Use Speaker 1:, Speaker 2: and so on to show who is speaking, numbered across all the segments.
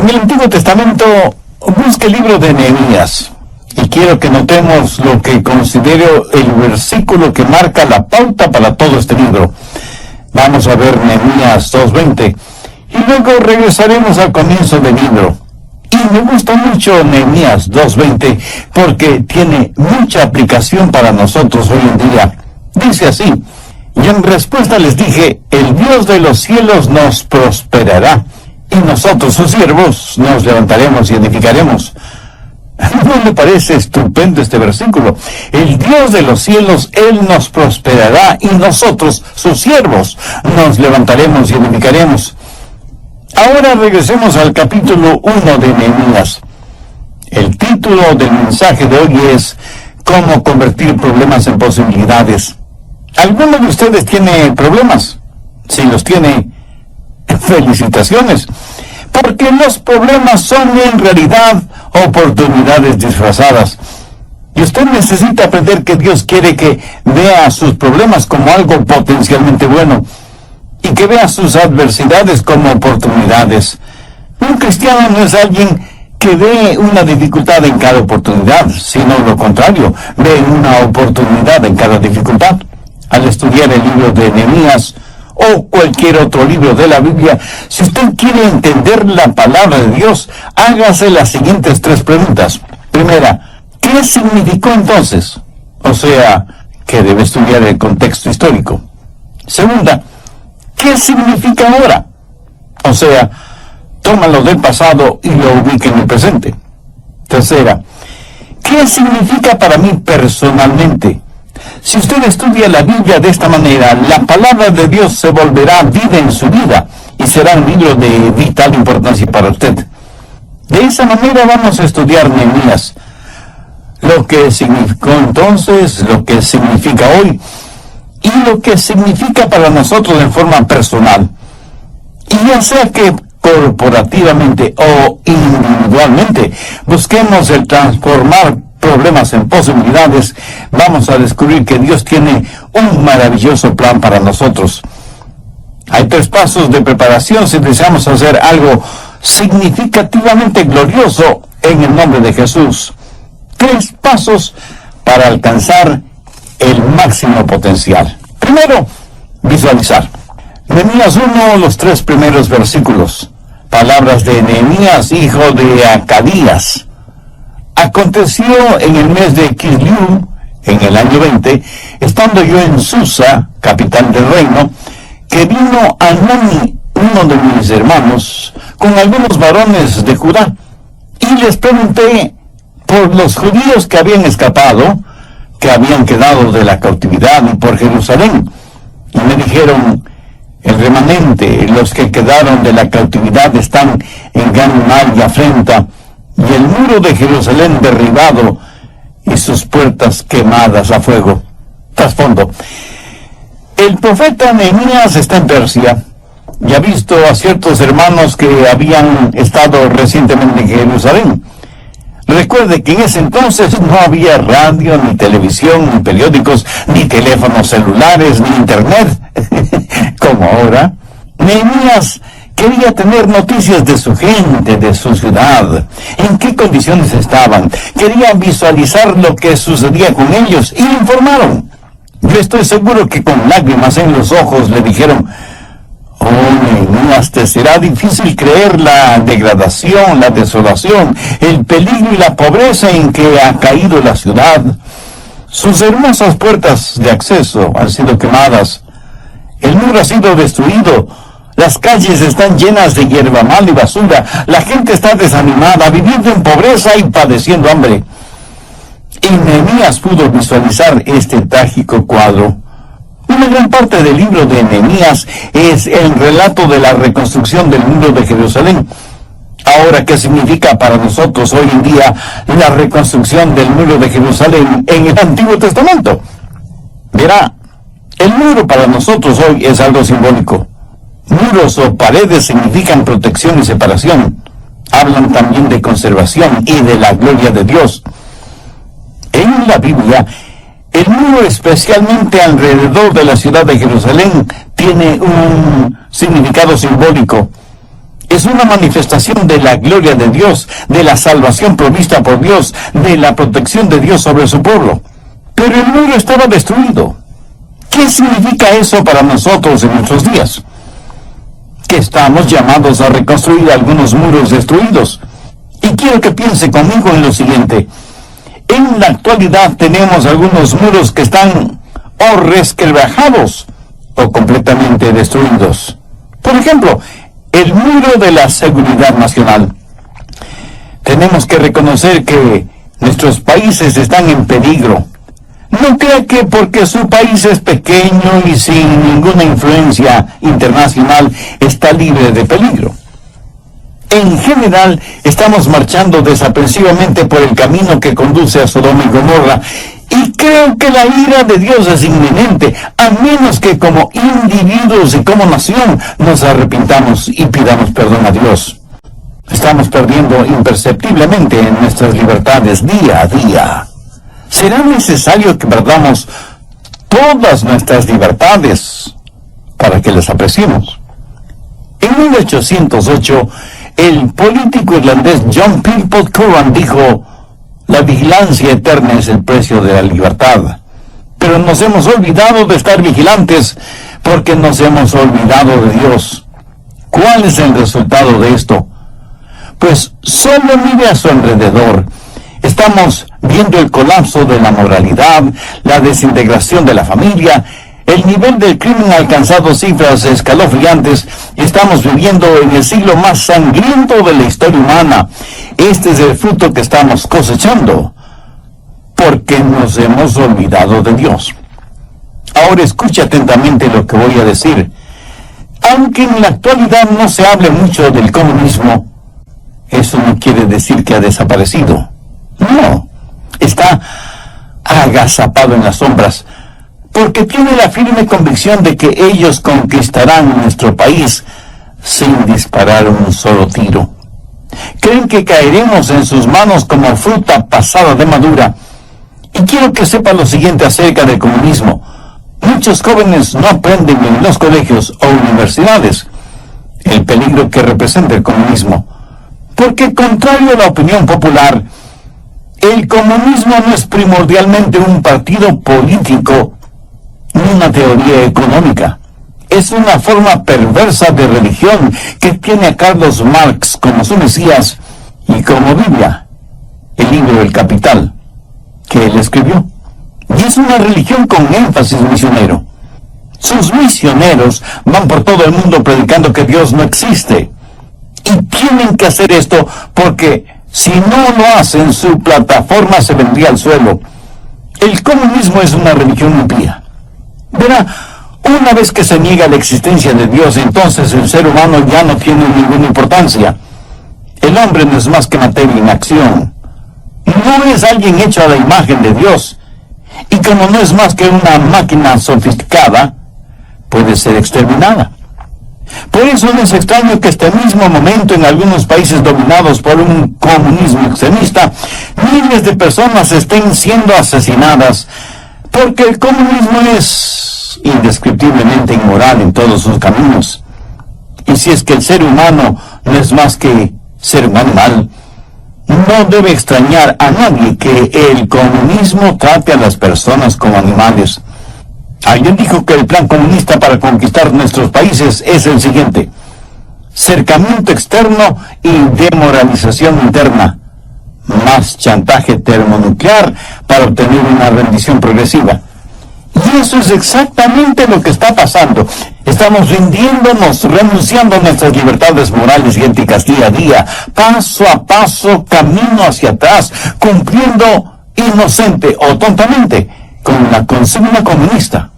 Speaker 1: En el Antiguo Testamento, busque el libro de Nehemías. Y quiero que notemos lo que considero el versículo que marca la pauta para todo este libro. Vamos a ver Nehemías 2:20. Y luego regresaremos al comienzo del libro. Y me gusta mucho Nehemías 2:20 porque tiene mucha aplicación para nosotros hoy en día. Dice así: y en respuesta les dije, el Dios de los cielos nos prosperará, y nosotros, sus siervos, nos levantaremos y edificaremos. ¿No le parece estupendo este versículo? El Dios de los cielos, Él nos prosperará, y nosotros, sus siervos, nos levantaremos y edificaremos. Ahora regresemos al capítulo 1 de Nehemías. El título del mensaje de hoy es ¿Cómo convertir problemas en posibilidades? ¿Alguno de ustedes tiene problemas? Si los tiene, felicitaciones, porque los problemas son en realidad oportunidades disfrazadas. Y usted necesita aprender que Dios quiere que vea sus problemas como algo potencialmente bueno y que vea sus adversidades como oportunidades. Un cristiano no es alguien que ve una dificultad en cada oportunidad, sino lo contrario, ve una oportunidad en cada dificultad. Al estudiar el libro de Nehemías o cualquier otro libro de la Biblia, si usted quiere entender la palabra de Dios, hágase las siguientes 3 preguntas. Primera, ¿qué significó entonces? O sea, que debe estudiar el contexto histórico. Segunda, ¿qué significa ahora? O sea, tómalo del pasado y lo ubique en el presente. Tercera, ¿qué significa para mí personalmente? Si usted estudia la Biblia de esta manera, la palabra de Dios se volverá vida en su vida y será un libro de vital importancia para usted. De esa manera vamos a estudiar Nehemías, lo que significó entonces, lo que significa hoy y lo que significa para nosotros de forma personal. Y ya sea que corporativamente o individualmente busquemos el transformar problemas en posibilidades, vamos a descubrir que Dios tiene un maravilloso plan para nosotros. Hay 3 pasos de preparación si deseamos hacer algo significativamente glorioso en el nombre de Jesús. 3 pasos para alcanzar el máximo potencial. Primero, visualizar. Nehemías 1, los 3 primeros versículos. Palabras de Nehemías, hijo de Acadías. Aconteció en el mes de Kislev, en el año 20, estando yo en Susa, capital del reino, que vino Hanani, uno de mis hermanos, con algunos varones de Judá, y les pregunté por los judíos que habían escapado, que habían quedado de la cautividad, y por Jerusalén. Y me dijeron, el remanente, los que quedaron de la cautividad están en gran mal y afrenta, y el muro de Jerusalén derribado, y sus puertas quemadas a fuego. Trasfondo. El profeta Nehemías está en Persia, y ha visto a ciertos hermanos que habían estado recientemente en Jerusalén. Recuerde que en ese entonces no había radio, ni televisión, ni periódicos, ni teléfonos celulares, ni internet, como ahora. Nehemías quería tener noticias de su gente, de su ciudad, en qué condiciones estaban. Quería visualizar lo que sucedía con ellos y le informaron. Yo estoy seguro que con lágrimas en los ojos le dijeron, oh Nehemías, te será difícil creer la degradación, la desolación, el peligro y la pobreza en que ha caído la ciudad. Sus hermosas puertas de acceso han sido quemadas. El muro ha sido destruido. Las calles están llenas de hierba mal y basura. La gente está desanimada, viviendo en pobreza y padeciendo hambre. Y Nehemías pudo visualizar este trágico cuadro. Una gran parte del libro de Nehemías es el relato de la reconstrucción del muro de Jerusalén. Ahora, ¿qué significa para nosotros hoy en día la reconstrucción del muro de Jerusalén en el Antiguo Testamento? Verá, el muro para nosotros hoy es algo simbólico. Muros o paredes significan protección y separación. Hablan también de conservación y de la gloria de Dios. En la Biblia, el muro, especialmente alrededor de la ciudad de Jerusalén, tiene un significado simbólico. Es una manifestación de la gloria de Dios, de la salvación provista por Dios, de la protección de Dios sobre su pueblo. Pero el muro estaba destruido. ¿Qué significa eso para nosotros en nuestros días? Que estamos llamados a reconstruir algunos muros destruidos. Y quiero que piense conmigo en lo siguiente. En la actualidad tenemos algunos muros que están o resquebrajados o completamente destruidos. Por ejemplo, el muro de la seguridad nacional. Tenemos que reconocer que nuestros países están en peligro. No crea que porque su país es pequeño y sin ninguna influencia internacional está libre de peligro. En general, estamos marchando desaprensivamente por el camino que conduce a Sodoma y Gomorra, y creo que la ira de Dios es inminente, a menos que como individuos y como nación nos arrepintamos y pidamos perdón a Dios. Estamos perdiendo imperceptiblemente en nuestras libertades día a día. ¿Será necesario que perdamos todas nuestras libertades para que las apreciemos? En 1808, el político irlandés John Philpot Curran dijo: la vigilancia eterna es el precio de la libertad. Pero nos hemos olvidado de estar vigilantes porque nos hemos olvidado de Dios. ¿Cuál es el resultado de esto? Pues solo mire a su alrededor. Estamos viendo el colapso de la moralidad, la desintegración de la familia, el nivel del crimen ha alcanzado cifras escalofriantes y estamos viviendo en el siglo más sangriento de la historia humana. Este es el fruto que estamos cosechando, porque nos hemos olvidado de Dios. Ahora escuche atentamente lo que voy a decir. Aunque en la actualidad no se hable mucho del comunismo, eso no quiere decir que ha desaparecido. No, está agazapado en las sombras, porque tiene la firme convicción de que ellos conquistarán nuestro país sin disparar un solo tiro. Creen que caeremos en sus manos como fruta pasada de madura. Y quiero que sepa lo siguiente acerca del comunismo. Muchos jóvenes no aprenden en los colegios o universidades el peligro que representa el comunismo, porque contrario a la opinión popular, el comunismo no es primordialmente un partido político ni una teoría económica. Es una forma perversa de religión que tiene a Carlos Marx como su Mesías y como Biblia, el libro El Capital, que él escribió. Y es una religión con énfasis misionero. Sus misioneros van por todo el mundo predicando que Dios no existe. Y tienen que hacer esto porque si no lo hacen, su plataforma se vendría al suelo. El comunismo es una religión impía. Verá, una vez que se niega la existencia de Dios, entonces el ser humano ya no tiene ninguna importancia. El hombre no es más que materia en acción. No es alguien hecho a la imagen de Dios. Y como no es más que una máquina sofisticada, puede ser exterminada. Por eso no es extraño que este mismo momento en algunos países dominados por un comunismo extremista, miles de personas estén siendo asesinadas, porque el comunismo es indescriptiblemente inmoral en todos sus caminos. Y si es que el ser humano no es más que ser un animal, no debe extrañar a nadie que el comunismo trate a las personas como animales. Alguien dijo que el plan comunista para conquistar nuestros países es el siguiente: cercamiento externo y demoralización interna, más chantaje termonuclear para obtener una rendición progresiva. Y eso es exactamente lo que está pasando. Estamos rindiéndonos, renunciando a nuestras libertades morales y éticas día a día, paso a paso, camino hacia atrás, cumpliendo inocente o tontamente con la consigna comunista.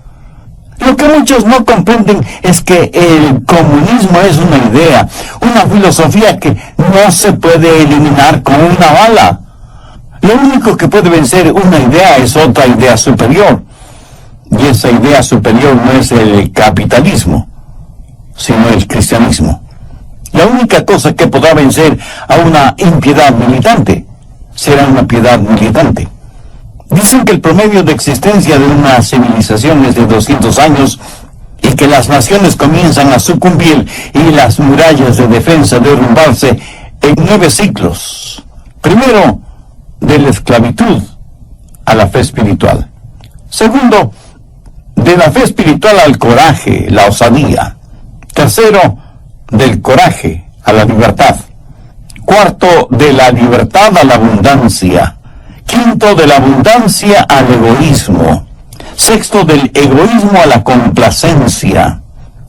Speaker 1: Lo que muchos no comprenden es que el comunismo es una idea, una filosofía que no se puede eliminar con una bala. Lo único que puede vencer una idea es otra idea superior. Y esa idea superior no es el capitalismo, sino el cristianismo. La única cosa que podrá vencer a una impiedad militante será una piedad militante. Dicen que el promedio de existencia de una civilización es de 200 años y que las naciones comienzan a sucumbir y las murallas de defensa derrumbarse en 9 ciclos. Primero, de la esclavitud a la fe espiritual. Segundo, de la fe espiritual al coraje, la osadía. Tercero, del coraje a la libertad. Cuarto, de la libertad a la abundancia. Quinto, de la abundancia al egoísmo. Sexto, del egoísmo a la complacencia.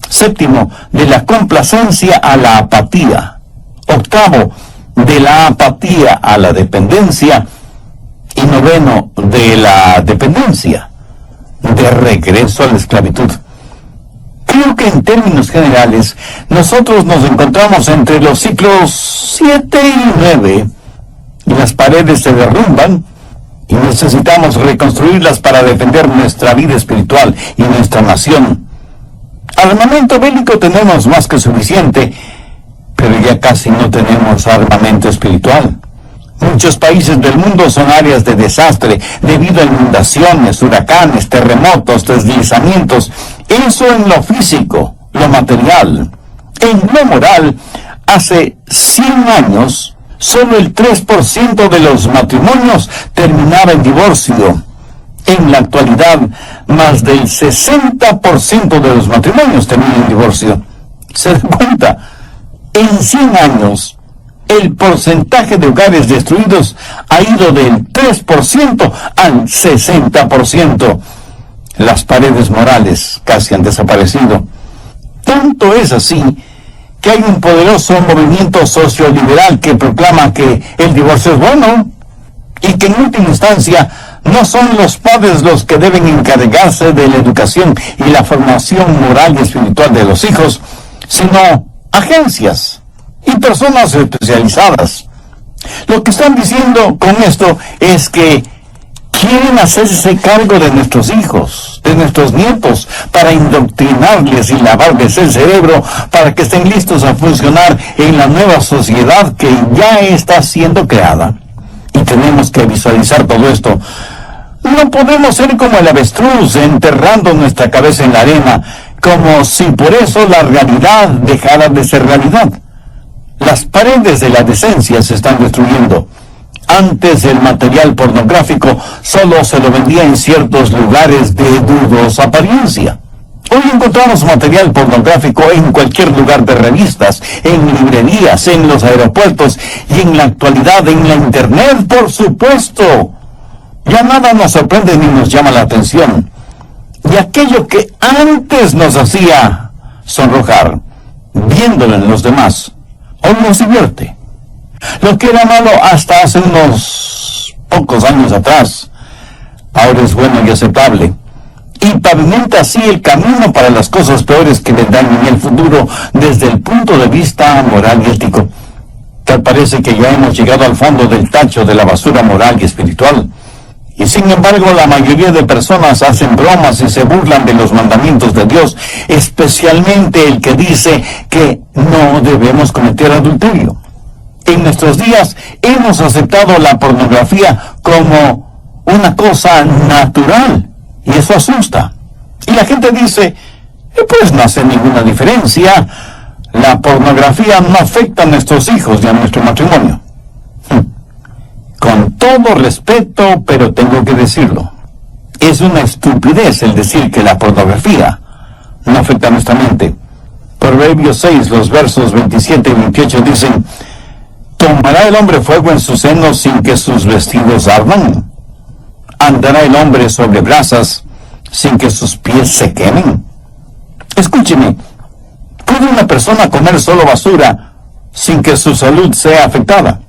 Speaker 1: Séptimo, de la complacencia a la apatía. Octavo, de la apatía a la dependencia. Y noveno, de la dependencia de regreso a la esclavitud. Creo que en términos generales, nosotros nos encontramos entre los ciclos 7 y 9, y las paredes se derrumban, y necesitamos reconstruirlas para defender nuestra vida espiritual y nuestra nación. Armamento bélico tenemos más que suficiente, pero ya casi no tenemos armamento espiritual. Muchos países del mundo son áreas de desastre debido a inundaciones, huracanes, terremotos, deslizamientos. Eso en lo físico, lo material. En lo moral, hace 100 años, solo el 3% de los matrimonios terminaba en divorcio. En la actualidad, más del 60% de los matrimonios terminan en divorcio. ¿Se dan cuenta? En 100 años, el porcentaje de hogares destruidos ha ido del 3% al 60%. Las paredes morales casi han desaparecido. Tanto es así que hay un poderoso movimiento socioliberal que proclama que el divorcio es bueno y que en última instancia no son los padres los que deben encargarse de la educación y la formación moral y espiritual de los hijos, sino agencias y personas especializadas. Lo que están diciendo con esto es que quieren hacerse cargo de nuestros hijos, de nuestros nietos, para indoctrinarles y lavarles el cerebro para que estén listos a funcionar en la nueva sociedad que ya está siendo creada. Y tenemos que visualizar todo esto. No podemos ser como el avestruz enterrando nuestra cabeza en la arena, como si por eso la realidad dejara de ser realidad. Las paredes de la decencia se están destruyendo. Antes el material pornográfico solo se lo vendía en ciertos lugares de dudosa apariencia. Hoy encontramos material pornográfico en cualquier lugar de revistas, en librerías, en los aeropuertos y en la actualidad en la internet, por supuesto. Ya nada nos sorprende ni nos llama la atención. Y aquello que antes nos hacía sonrojar, viéndolo en los demás, hoy nos divierte. Lo que era malo hasta hace unos pocos años atrás, ahora es bueno y aceptable. Y pavimenta así el camino para las cosas peores que vendrán en el futuro desde el punto de vista moral y ético. Tal parece que ya hemos llegado al fondo del tacho de la basura moral y espiritual. Y sin embargo, la mayoría de personas hacen bromas y se burlan de los mandamientos de Dios, especialmente el que dice que no debemos cometer adulterio. En nuestros días hemos aceptado la pornografía como una cosa natural, y eso asusta. Y la gente dice, pues no hace ninguna diferencia, la pornografía no afecta a nuestros hijos ni a nuestro matrimonio. Con todo respeto, pero tengo que decirlo, es una estupidez el decir que la pornografía no afecta a nuestra mente. Proverbios 6, los versos 27 y 28 dicen, ¿tomará el hombre fuego en su seno sin que sus vestidos ardan? ¿Andará el hombre sobre brasas sin que sus pies se quemen? Escúcheme, ¿puede una persona comer solo basura sin que su salud sea afectada?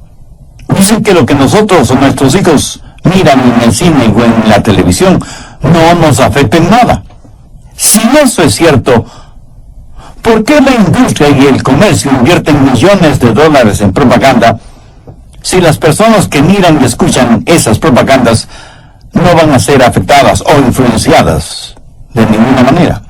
Speaker 1: Dicen que lo que nosotros o nuestros hijos miran en el cine o en la televisión no nos afecta en nada. Si eso es cierto, ¿por qué la industria y el comercio invierten millones de dólares en propaganda si las personas que miran y escuchan esas propagandas no van a ser afectadas o influenciadas de ninguna manera?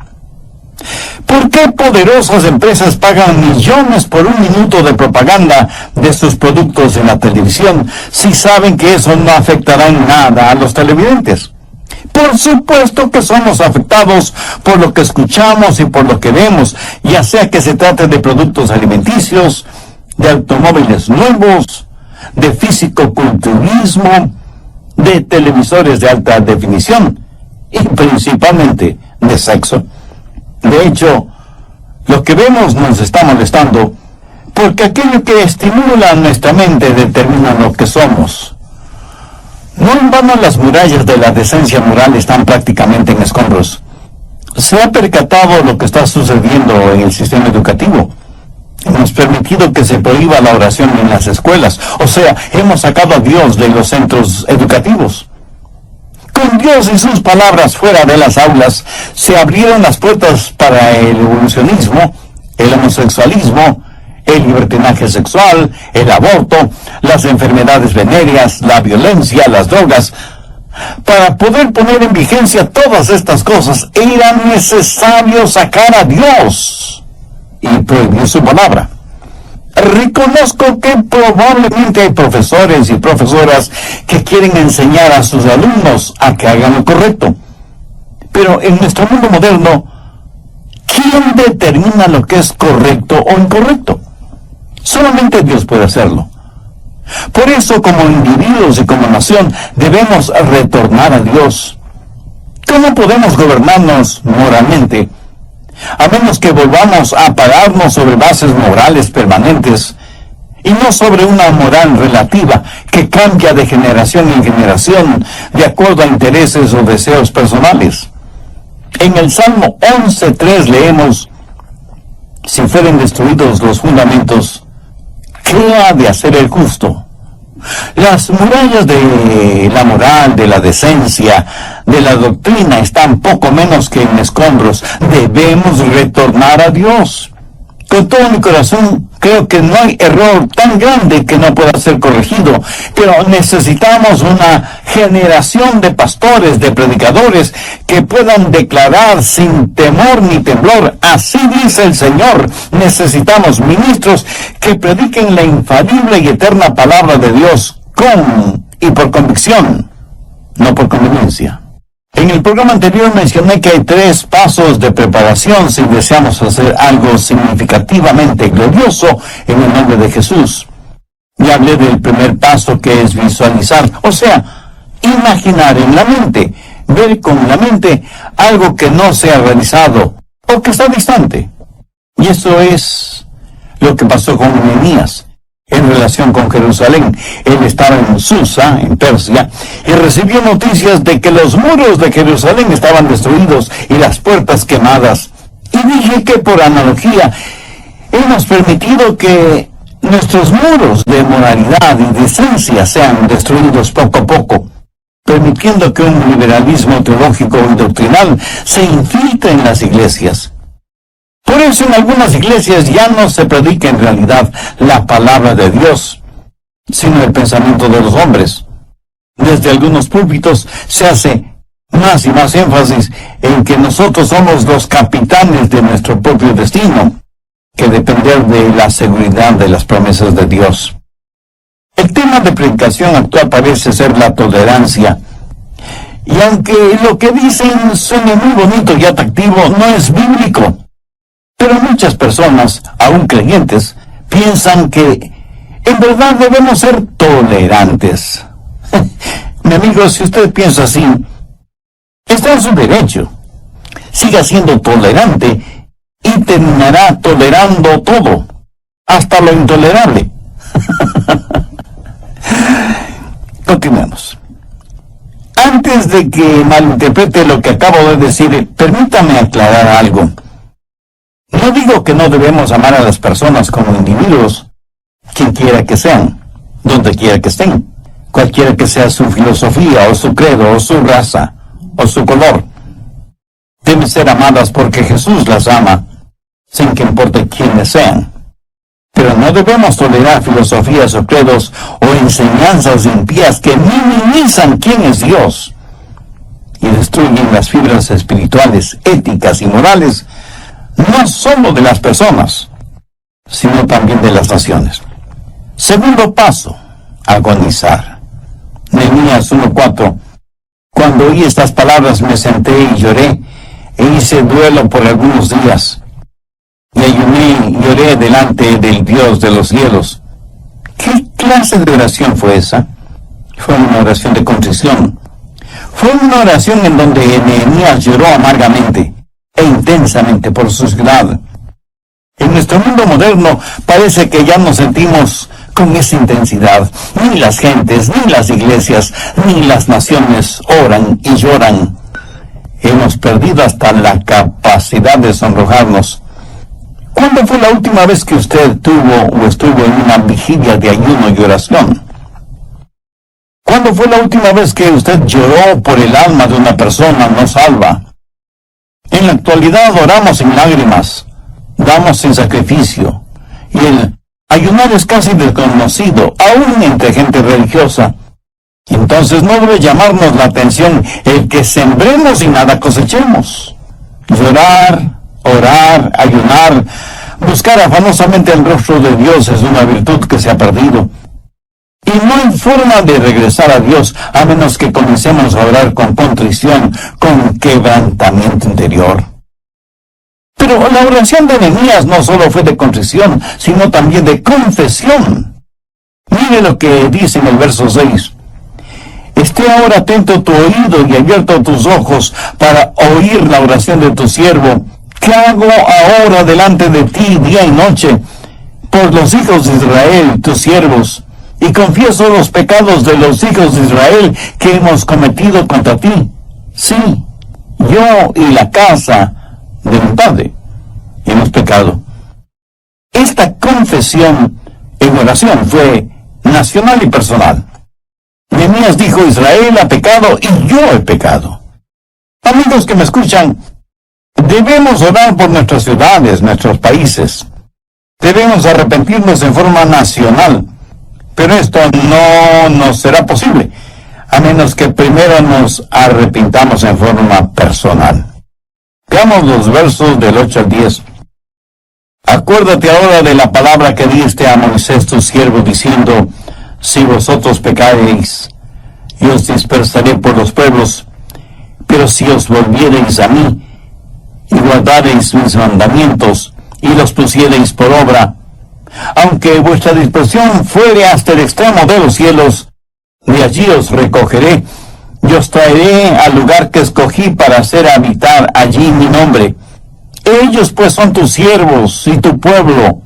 Speaker 1: ¿Por qué poderosas empresas pagan millones por un minuto de propaganda de sus productos en la televisión si saben que eso no afectará en nada a los televidentes? Por supuesto que somos afectados por lo que escuchamos y por lo que vemos, ya sea que se trate de productos alimenticios, de automóviles nuevos, de fisicoculturismo, de televisores de alta definición y principalmente de sexo. De hecho, lo que vemos nos está molestando porque aquello que estimula nuestra mente determina lo que somos. No en vano las murallas de la decencia moral están prácticamente en escombros. ¿Se ha percatado lo que está sucediendo en el sistema educativo? Hemos permitido que se prohíba la oración en las escuelas. O sea, hemos sacado a Dios de los centros educativos. Con Dios y sus palabras fuera de las aulas, se abrieron las puertas para el evolucionismo, el homosexualismo, el libertinaje sexual, el aborto, las enfermedades venéreas, la violencia, las drogas. Para poder poner en vigencia todas estas cosas, era necesario sacar a Dios y prohibir su palabra. Reconozco que probablemente hay profesores y profesoras que quieren enseñar a sus alumnos a que hagan lo correcto. Pero en nuestro mundo moderno, ¿quién determina lo que es correcto o incorrecto? Solamente Dios puede hacerlo. Por eso, como individuos y como nación, debemos retornar a Dios. ¿Cómo podemos gobernarnos moralmente? A menos que volvamos a pararnos sobre bases morales permanentes y no sobre una moral relativa que cambia de generación en generación de acuerdo a intereses o deseos personales. En el Salmo 11:3 leemos: si fueren destruidos los fundamentos, ¿qué ha de hacer el justo? Las murallas de la moral, de la decencia, de la doctrina están poco menos que en escombros. Debemos retornar a Dios. Con todo mi corazón, creo que no hay error tan grande que no pueda ser corregido, pero necesitamos una generación de pastores, de predicadores, que puedan declarar sin temor ni temblor: así dice el Señor. Necesitamos ministros que prediquen la infalible y eterna palabra de Dios con y por convicción, no por conveniencia. En el programa anterior mencioné que hay 3 pasos de preparación si deseamos hacer algo significativamente glorioso en el nombre de Jesús. Y hablé del primer paso, que es visualizar, o sea, imaginar en la mente, ver con la mente algo que no se ha realizado o que está distante. Y eso es lo que pasó con Nehemías en relación con Jerusalén. Él estaba en Susa, en Persia, y recibió noticias de que los muros de Jerusalén estaban destruidos y las puertas quemadas. Y dije que por analogía hemos permitido que nuestros muros de moralidad y decencia sean destruidos poco a poco, permitiendo que un liberalismo teológico y doctrinal se infiltre en las iglesias. Por eso en algunas iglesias ya no se predica en realidad la palabra de Dios, sino el pensamiento de los hombres. Desde algunos púlpitos se hace más y más énfasis en que nosotros somos los capitanes de nuestro propio destino, que depender de la seguridad de las promesas de Dios. El tema de predicación actual parece ser la tolerancia. Y aunque lo que dicen suene muy bonito y atractivo, no es bíblico. Pero muchas personas, aún creyentes, piensan que en verdad debemos ser tolerantes. Mi amigo, si usted piensa así, está en su derecho. Siga siendo tolerante y terminará tolerando todo, hasta lo intolerable. Continuemos. Antes de que malinterprete lo que acabo de decir, permítame aclarar algo. No digo que no debemos amar a las personas como individuos, quien quiera que sean, donde quiera que estén, cualquiera que sea su filosofía, o su credo, o su raza, o su color. Deben ser amadas porque Jesús las ama, sin que importe quiénes sean. Pero no debemos tolerar filosofías o credos o enseñanzas impías que minimizan quién es Dios y destruyen las fibras espirituales, éticas y morales, no solo de las personas, sino también de las naciones. Segundo paso, agonizar. Nehemías 1:4. Cuando oí estas palabras me senté y lloré, e hice duelo por algunos días. Y ayuné y lloré delante del Dios de los cielos. ¿Qué clase de oración fue esa? Fue una oración de contrición. Fue una oración en donde Nehemías lloró amargamente e intensamente por su ciudad. En nuestro mundo moderno parece que ya nos sentimos con esa intensidad. Ni las gentes, ni las iglesias, ni las naciones oran y lloran. Hemos perdido hasta la capacidad de sonrojarnos. ¿Cuándo fue la última vez que usted tuvo o estuvo en una vigilia de ayuno y oración? ¿Cuándo fue la última vez que usted lloró por el alma de una persona no salva? En la actualidad oramos sin lágrimas, damos sin sacrificio, y el ayunar es casi desconocido, aún entre gente religiosa. Entonces no debe llamarnos la atención el que sembremos y nada cosechemos. Llorar, orar, ayunar, buscar afanosamente el rostro de Dios es una virtud que se ha perdido. Y no hay forma de regresar a Dios a menos que comencemos a orar con contrición, con quebrantamiento interior. Pero la oración de Nehemías no solo fue de contrición, sino también de confesión. Mire lo que dice en el verso 6. Esté ahora atento tu oído y abierto tus ojos para oír la oración de tu siervo, que hago ahora delante de ti día y noche, por los hijos de Israel, tus siervos, y confieso los pecados de los hijos de Israel que hemos cometido contra ti. Sí, yo y la casa de mi padre hemos pecado. Esta confesión en oración fue nacional y personal. Nehemías dijo: Israel ha pecado y yo he pecado. Amigos que me escuchan, debemos orar por nuestras ciudades, nuestros países. Debemos arrepentirnos en forma nacional, pero esto no nos será posible, a menos que primero nos arrepintamos en forma personal. Veamos los versos del 8 al 10. Acuérdate ahora de la palabra que diste a Moisés tu siervo, diciendo: si vosotros pecareis, yo os dispersaré por los pueblos, pero si os volviereis a mí, y guardareis mis mandamientos, y los pusiereis por obra, aunque vuestra dispersión fuere hasta el extremo de los cielos, de allí os recogeré, y os traeré al lugar que escogí para hacer habitar allí mi nombre. Ellos pues son tus siervos y tu pueblo,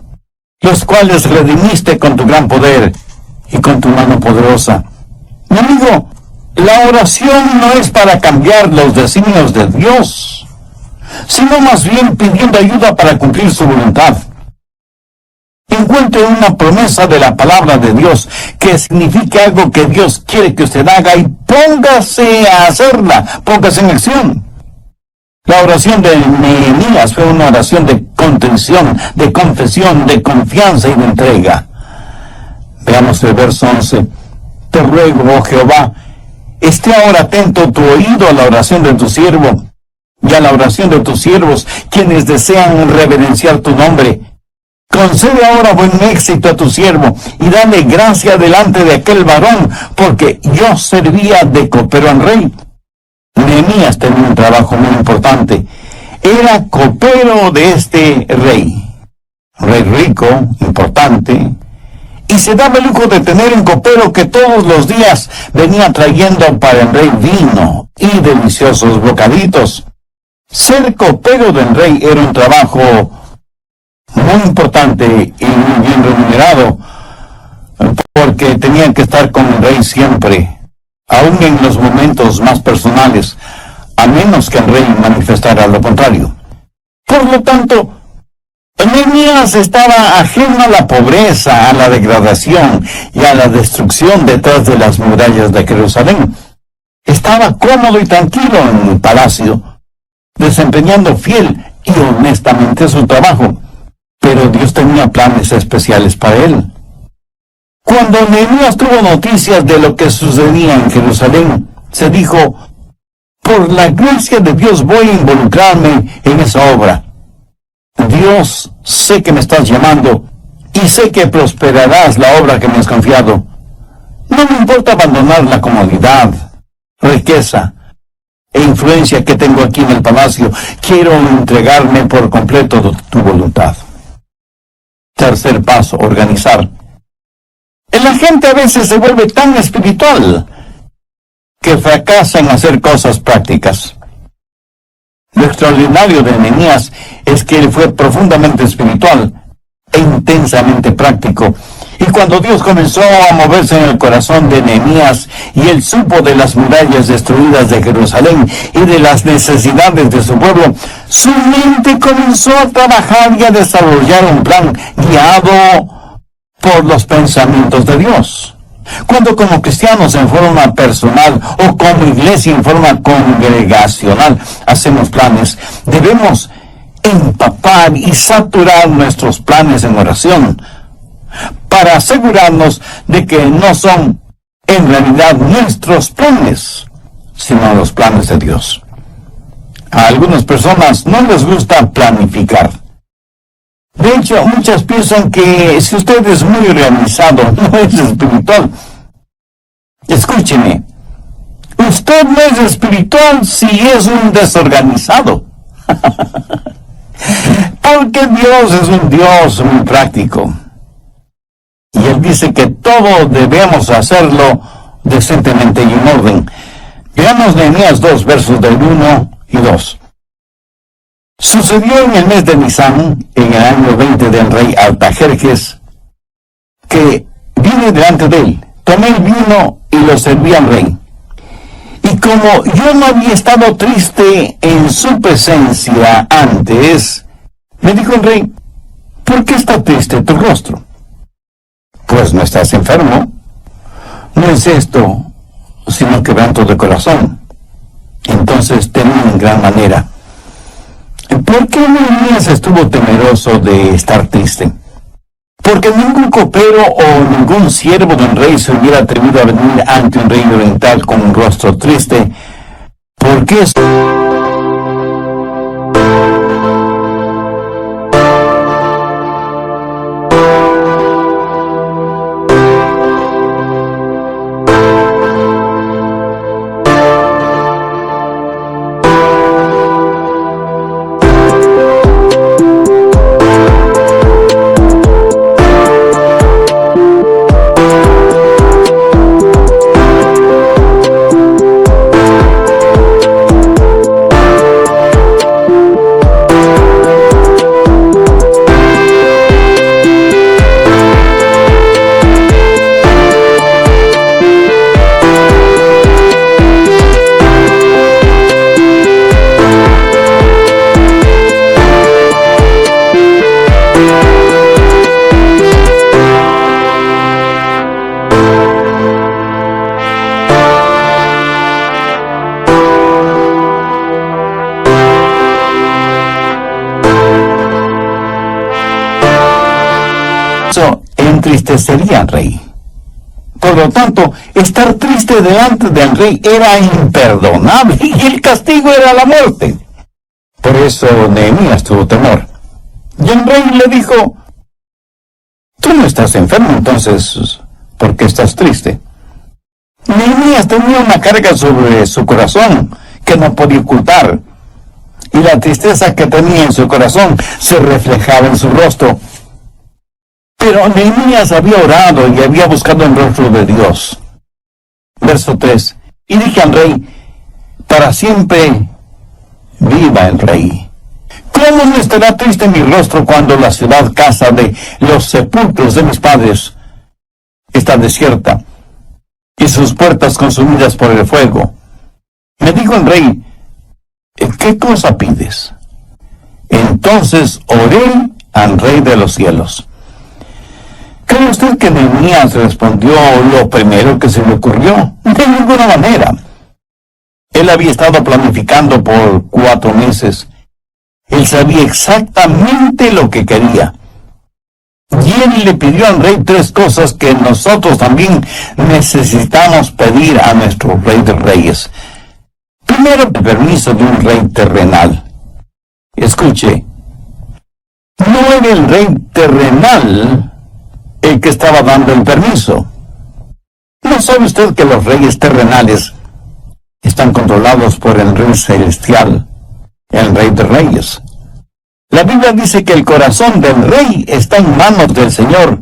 Speaker 1: los cuales redimiste con tu gran poder y con tu mano poderosa. Mi amigo, la oración no es para cambiar los designios de Dios, sino más bien pidiendo ayuda para cumplir su voluntad. Encuentre una promesa de la palabra de Dios que signifique algo que Dios quiere que usted haga y póngase a hacerla, póngase en acción. La oración de Nehemías fue una oración de contrición, de confesión, de confianza y de entrega. Veamos el verso 11. Te ruego, oh Jehová, esté ahora atento tu oído a la oración de tu siervo y a la oración de tus siervos, quienes desean reverenciar tu nombre. Concede ahora buen éxito a tu siervo y dale gracia delante de aquel varón, porque yo servía de copero al rey. Nehemías tenía un trabajo muy importante. Era copero de este rey rico, importante, y se daba el lujo de tener un copero que todos los días venía trayendo para el rey vino y deliciosos bocaditos. Ser copero del rey era un trabajo muy importante y muy bien remunerado, porque tenían que estar con el rey siempre, aún en los momentos más personales, a menos que el rey manifestara lo contrario. Por lo tanto, Nehemías estaba ajeno a la pobreza, a la degradación y a la destrucción detrás de las murallas de Jerusalén. Estaba cómodo y tranquilo en el palacio, desempeñando fiel y honestamente su trabajo, pero Dios tenía planes especiales para él. Cuando Nehemías tuvo noticias de lo que sucedía en Jerusalén, se dijo: por la gracia de Dios voy a involucrarme en esa obra. Dios, sé que me estás llamando y sé que prosperarás la obra que me has confiado. No me importa abandonar la comodidad, riqueza, e influencia que tengo aquí en el palacio. Quiero entregarme por completo a tu voluntad. Tercer paso, organizar. La gente a veces se vuelve tan espiritual que fracasa en hacer cosas prácticas. Lo extraordinario de Nehemías es que él fue profundamente espiritual e intensamente práctico. Y cuando Dios comenzó a moverse en el corazón de Nehemías y él supo de las murallas destruidas de Jerusalén y de las necesidades de su pueblo, su mente comenzó a trabajar y a desarrollar un plan guiado por los pensamientos de Dios. Cuando como cristianos en forma personal o como iglesia en forma congregacional hacemos planes, debemos empapar y saturar nuestros planes en oración para asegurarnos de que no son en realidad nuestros planes, sino los planes de Dios. A algunas personas no les gusta planificar. De hecho, muchas piensan que si usted es muy organizado, no es espiritual. Escúcheme, usted no es espiritual si es un desorganizado. Porque Dios es un Dios muy práctico. Y Él dice que todo debemos hacerlo decentemente y en orden. Veamos Nehemías 2, versos del 1 y 2. Sucedió en el mes de Nisán, en el año 20 del rey Artajerjes, que vine delante de él, tomé el vino y lo serví al rey. Y como yo no había estado triste en su presencia antes, me dijo el rey, ¿por qué está triste tu rostro? Pues no estás enfermo. No es esto, sino quebranto de corazón. Entonces temí en gran manera. ¿Por qué Nehemías estuvo temeroso de estar triste? Porque ningún copero o ningún siervo de un rey se hubiera atrevido a venir ante un rey oriental con un rostro triste. ¿Por qué? Entristecería al rey. Por lo tanto, estar triste delante del rey era imperdonable y el castigo era la muerte. Por eso Nehemías tuvo temor. Y el rey le dijo, tú no estás enfermo, entonces, ¿por qué estás triste? Nehemías tenía una carga sobre su corazón que no podía ocultar, y la tristeza que tenía en su corazón se reflejaba en su rostro. Pero Nehemías había orado y había buscado el rostro de Dios. Verso 3. Y dije al rey, para siempre viva el rey. ¿Cómo no estará triste mi rostro cuando la ciudad casa de los sepulcros de mis padres está desierta y sus puertas consumidas por el fuego? Me dijo el rey, ¿qué cosa pides? Entonces oré al rey de los cielos. ¿Cree usted que Nehemías respondió lo primero que se le ocurrió? De ninguna manera. Él había estado planificando por 4 meses. Él sabía exactamente lo que quería. Y él le pidió al rey 3 cosas que nosotros también necesitamos pedir a nuestro rey de reyes. Primero, el permiso de un rey terrenal. Escuche, no era el rey terrenal el que estaba dando el permiso. ¿No sabe usted que los reyes terrenales están controlados por el Rey Celestial, el Rey de Reyes. La Biblia dice que el corazón del Rey está en manos del Señor,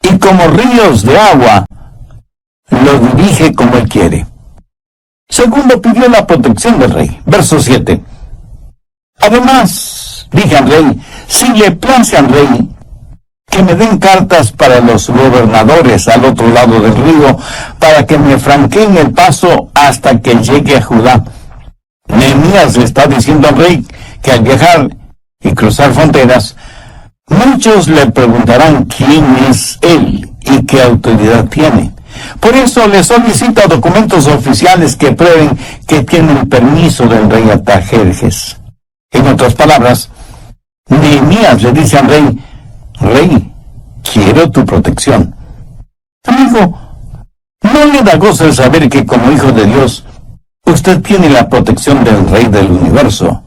Speaker 1: y como ríos de agua, lo dirige como Él quiere. Segundo, pidió la protección del Rey. Verso 7. Además, dije al Rey, si le place al Rey, que me den cartas para los gobernadores al otro lado del río, para que me franqueen el paso hasta que llegue a Judá. Nehemías le está diciendo al rey que al viajar y cruzar fronteras, muchos le preguntarán quién es él y qué autoridad tiene. Por eso le solicita documentos oficiales que prueben que tiene el permiso del rey Artajerjes. En otras palabras, Nehemías le dice al rey, Rey, quiero tu protección. Amigo, ¿no le da gozo el saber que como hijo de Dios, usted tiene la protección del Rey del universo?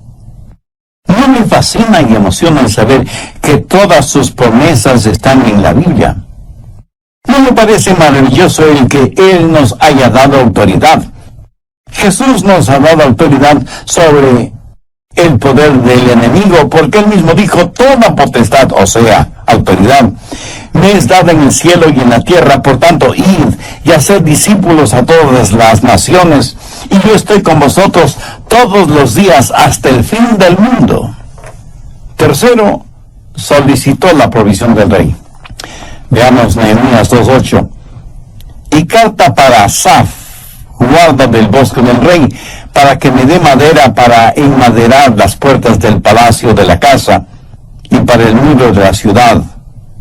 Speaker 1: ¿No le fascina y emociona el saber que todas sus promesas están en la Biblia? ¿No le parece maravilloso el que Él nos haya dado autoridad? Jesús nos ha dado autoridad sobre el poder del enemigo, porque Él mismo dijo, toda potestad, o sea, autoridad, me es dada en el cielo y en la tierra, por tanto, id y haced discípulos a todas las naciones, y yo estoy con vosotros todos los días hasta el fin del mundo. Tercero, solicitó la provisión del rey. Veamos Nehemías 2:8. Y carta para Asaf, guarda del bosque del rey, para que me dé madera para enmaderar las puertas del palacio de la casa, y para el muro de la ciudad,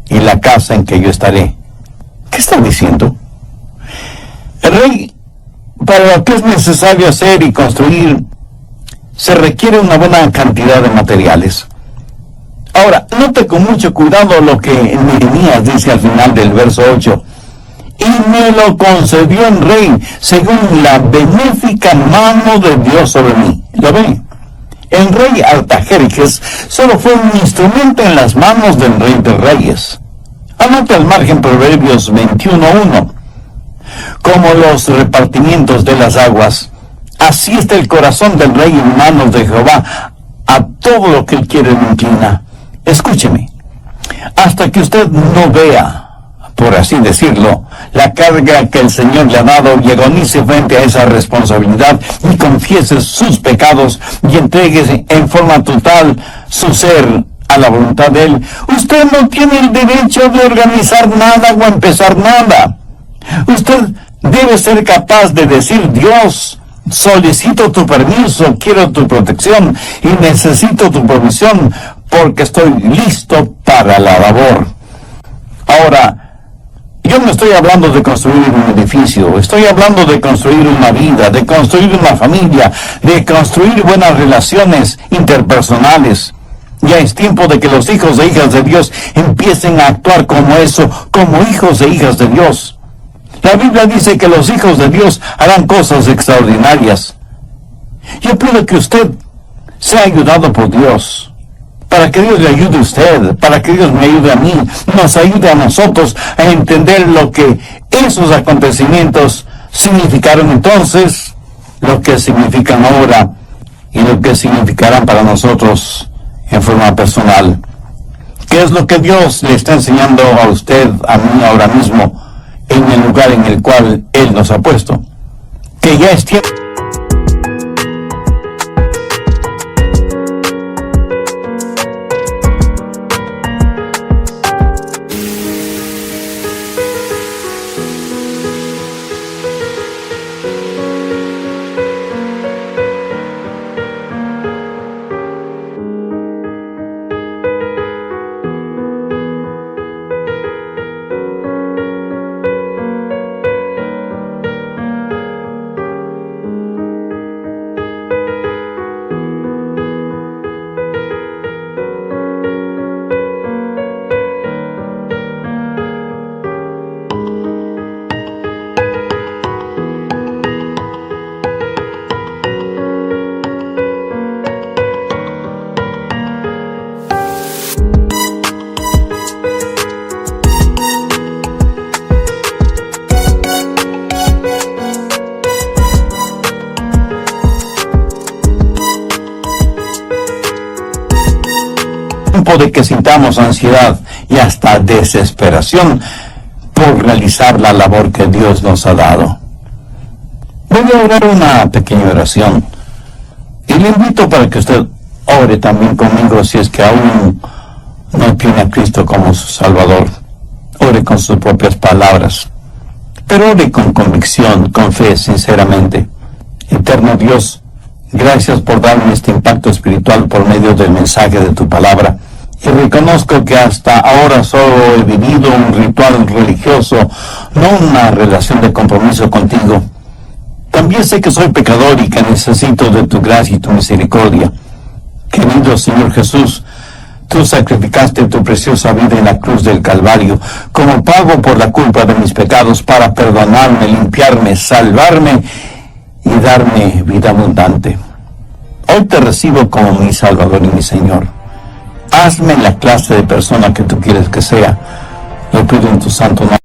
Speaker 1: y la casa en que yo estaré. ¿Qué está diciendo? El rey, para lo que es necesario hacer y construir, se requiere una buena cantidad de materiales. Ahora, note con mucho cuidado lo que Nehemías dice al final del verso 8. Y me lo concedió el rey, según la benéfica mano de Dios sobre mí. ¿Lo ven? El rey Artajerjes solo fue un instrumento en las manos del rey de reyes. Anote al margen Proverbios 21:1. Como los repartimientos de las aguas, así está el corazón del rey en manos de Jehová, a todo lo que él quiere lo inclina. Escúcheme, hasta que usted no vea, por así decirlo, la carga que el Señor le ha dado y agonice frente a esa responsabilidad y confiese sus pecados y entregue en forma total su ser a la voluntad de Él, usted no tiene el derecho de organizar nada o empezar nada. Usted debe ser capaz de decir, Dios, solicito tu permiso, quiero tu protección y necesito tu provisión porque estoy listo para la labor. Ahora, yo no estoy hablando de construir un edificio, estoy hablando de construir una vida, de construir una familia, de construir buenas relaciones interpersonales. Ya es tiempo de que los hijos e hijas de Dios empiecen a actuar como eso, como hijos e hijas de Dios. La Biblia dice que los hijos de Dios harán cosas extraordinarias. Yo pido que usted sea ayudado por Dios, para que Dios le ayude a usted, para que Dios me ayude a mí, nos ayude a nosotros a entender lo que esos acontecimientos significaron entonces, lo que significan ahora y lo que significarán para nosotros en forma personal. ¿Qué es lo que Dios le está enseñando a usted, a mí ahora mismo, en el lugar en el cual Él nos ha puesto? Que ya es tiempo. que sintamos ansiedad y hasta desesperación por realizar la labor que Dios nos ha dado. Voy a orar una pequeña oración y le invito para que usted ore también conmigo si es que aún no tiene a Cristo como su Salvador. Ore con sus propias palabras, pero ore con convicción, con fe, sinceramente. Eterno Dios, gracias por darme este impacto espiritual por medio del mensaje de tu palabra. Y reconozco que hasta ahora solo he vivido un ritual religioso, no una relación de compromiso contigo. También sé que soy pecador y que necesito de tu gracia y tu misericordia. Querido Señor Jesús, tú sacrificaste tu preciosa vida en la cruz del Calvario como pago por la culpa de mis pecados para perdonarme, limpiarme, salvarme y darme vida abundante. Hoy te recibo como mi Salvador y mi Señor. Hazme la clase de persona que tú quieres que sea. Lo pido en tu santo nombre.